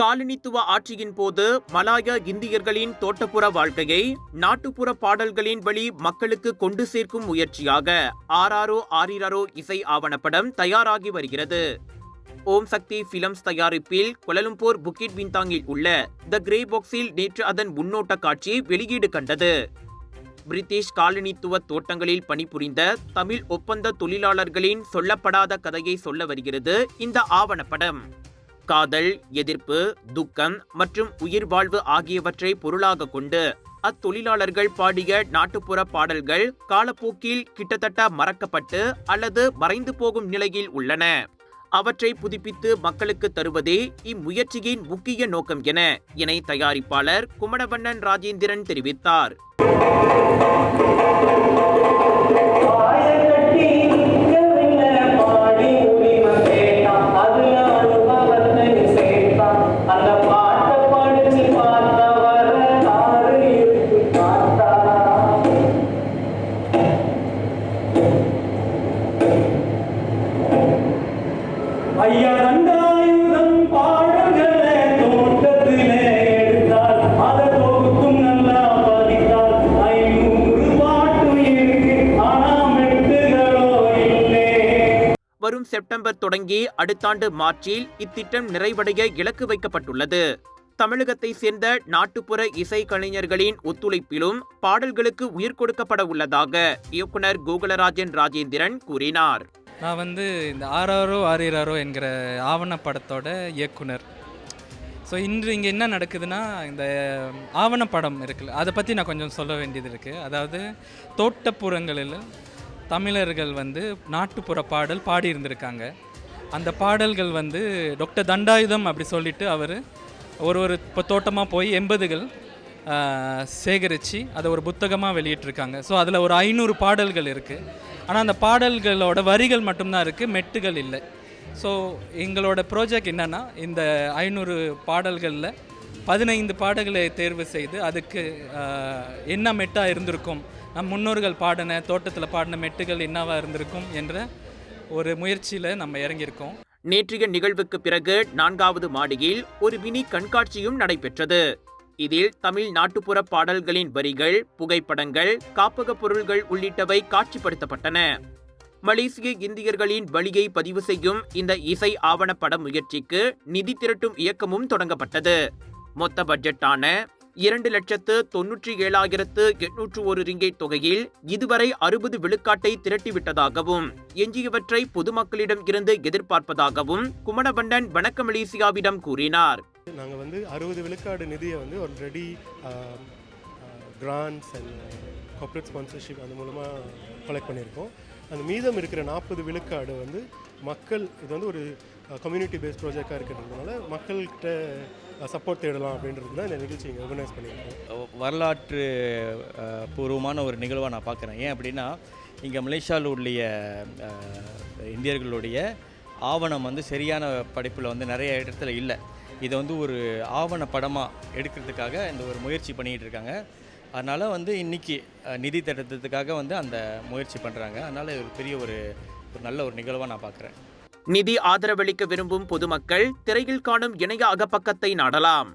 காலனித்துவ ஆட்சியின் போது மலாயா இந்தியர்களின் தோட்டப்புற வாழ்க்கையை நாட்டுப்புற பாடல்களின் வழி மக்களுக்கு கொண்டு சேர்க்கும் முயற்சியாக ஆராரோ ஆரிராரோ இசை ஆவணப்படம் தயாராகி வருகிறது. ஓம் சக்தி பிலிம்ஸ் தயாரிப்பில் கோலாலம்பூர் புக்கிட் பின்தாங்கில் உள்ள த கிரே பாக்ஸில் நேற்று அதன் முன்னோட்ட காட்சி வெளியீடு கண்டது. பிரிட்டிஷ் காலனித்துவ தோட்டங்களில் பணிபுரிந்த தமிழ் ஒப்பந்த தொழிலாளர்களின் சொல்லப்படாத கதையை சொல்ல வருகிறது இந்த ஆவணப்படம். காதல், எதிர்ப்பு, துக்கம் மற்றும் உயிர் வாழ்வு ஆகியவற்றை பொருளாக கொண்டு அத்தொழிலாளர்கள் பாடிய நாட்டுப்புற பாடல்கள் காலப்போக்கில் கிட்டத்தட்ட மறக்கப்பட்டு அல்லது மறைந்து போகும் நிலையில் உள்ளன. அவற்றை புதுப்பித்து மக்களுக்கு தருவதே இம்முயற்சியின் முக்கிய நோக்கம் என இணை தயாரிப்பாளர் குமணவண்ணன் ராஜேந்திரன் தெரிவித்தார். வரும் செப்டம்பர் தொடங்கி அடுத்த ஆண்டு மார்ச்சில் இத்திட்டம் நிறைவடைய இலக்கு வைக்கப்பட்டுள்ளது. தமிழகத்தை சேர்ந்த நாட்டுப்புற இசை கலைஞர்களின் ஒத்துழைப்பிலும் பாடல்களுக்கு உயிர் கொடுக்கப்பட உள்ளதாக இயக்குனர் கோகுலராஜன் ராஜேந்திரன் கூறினார். நான் இந்த ஆராரோ ஆரிராரோ என்கிற ஆவணப்படத்தோட இயக்குனர். ஸோ இன்று இங்கே என்ன நடக்குதுன்னா, இந்த ஆவணப்படம் இருக்குல்ல, அதை பற்றி நான் கொஞ்சம் சொல்ல வேண்டியது இருக்குது. அதாவது தோட்டப்புறங்களில் தமிழர்கள் நாட்டுப்புற பாடல் பாடியிருந்திருக்காங்க. அந்த பாடல்கள் டாக்டர் தண்டாயுதம் அப்படி சொல்லிட்டு அவர் ஒரு இப்போ தோட்டமாக போய் 80கள் சேகரித்து அதை ஒரு புத்தகமாக வெளியிட்டிருக்காங்க. ஸோ அதில் ஒரு 500 பாடல்கள் இருக்குது. ஆனால் அந்த பாடல்களோட வரிகள் மட்டும்தான் இருக்குது, மெட்டுகள் இல்லை. ஸோ எங்களோட ப்ராஜெக்ட் என்னென்னா, இந்த 500 பாடல்களில் 15 பாடல்களை தேர்வு செய்து அதுக்கு என்ன மெட்டாக இருந்திருக்கும், நம் முன்னோர்கள் பாடின தோட்டத்தில் பாடின மெட்டுகள் என்னவா இருந்திருக்கும் என்ற ஒரு முயற்சியில் நம்ம இறங்கியிருக்கோம். நேற்றைய நிகழ்வுக்கு பிறகு 4வது மாடியில் ஒரு மினி கண்காட்சியும் நடைபெற்றது. இதில் தமிழ் நாட்டுப்புற பாடல்களின் வரிகள், புகைப்படங்கள், காப்பக பொருள்கள் உள்ளிட்டவை காட்சிப்படுத்தப்பட்டன. மலேசிய இந்தியர்களின் வழியை பதிவு செய்யும் இந்த இசை ஆவணப்பட முயற்சிக்கு நிதி திரட்டும் இயக்கமும் தொடங்கப்பட்டது. மொத்த பட்ஜெட்டான 2,97,801 ரிங்கெட் தொகையில் இதுவரை 60 விழுக்காட்டை திரட்டிவிட்டதாகவும் எஞ்சியவற்றை பொதுமக்களிடம் இருந்து எதிர்பார்ப்பதாகவும் குமணவண்ணன் வணக்க மலேசியாவிடம் கூறினார். நாங்கள் 60 விழுக்காடு நிதியை already grants and corporate sponsorship அது மூலமாக கலெக்ட் பண்ணியிருக்கோம். அந்த மீதம் இருக்கிற 40 விழுக்காடு மக்கள், இது ஒரு கம்யூனிட்டி பேஸ்ட் ப்ராஜெக்டாக இருக்கிறதுனால மக்கள்கிட்ட சப்போர்ட் தேடலாம் அப்படின்றது தான் இந்த நிகழ்ச்சி இங்கே ஆர்கனைஸ் பண்ணியிருக்கோம். வரலாற்று பூர்வமான ஒரு நிகழ்வாக நான் பார்க்குறேன். ஏன் அப்படின்னா, இங்கே மலேசியாவில் உள்ள இந்தியர்களுடைய ஆவணம் சரியான படைப்பில் நிறைய இடத்துல இல்லை. இதை ஒரு ஆவண படமாக எடுக்கிறதுக்காக இந்த ஒரு முயற்சி பண்ணிகிட்டு இருக்காங்க. அதனால் இன்றைக்கி நிதி திட்டத்துக்காக அந்த முயற்சி பண்ணுறாங்க. அதனால் ஒரு பெரிய ஒரு நல்ல ஒரு நிகழ்வாக நான் பார்க்குறேன். நிதி ஆதரவளிக்க விரும்பும் பொதுமக்கள் திரையில் காணும் இணைய அகப்பக்கத்தை நாடலாம்.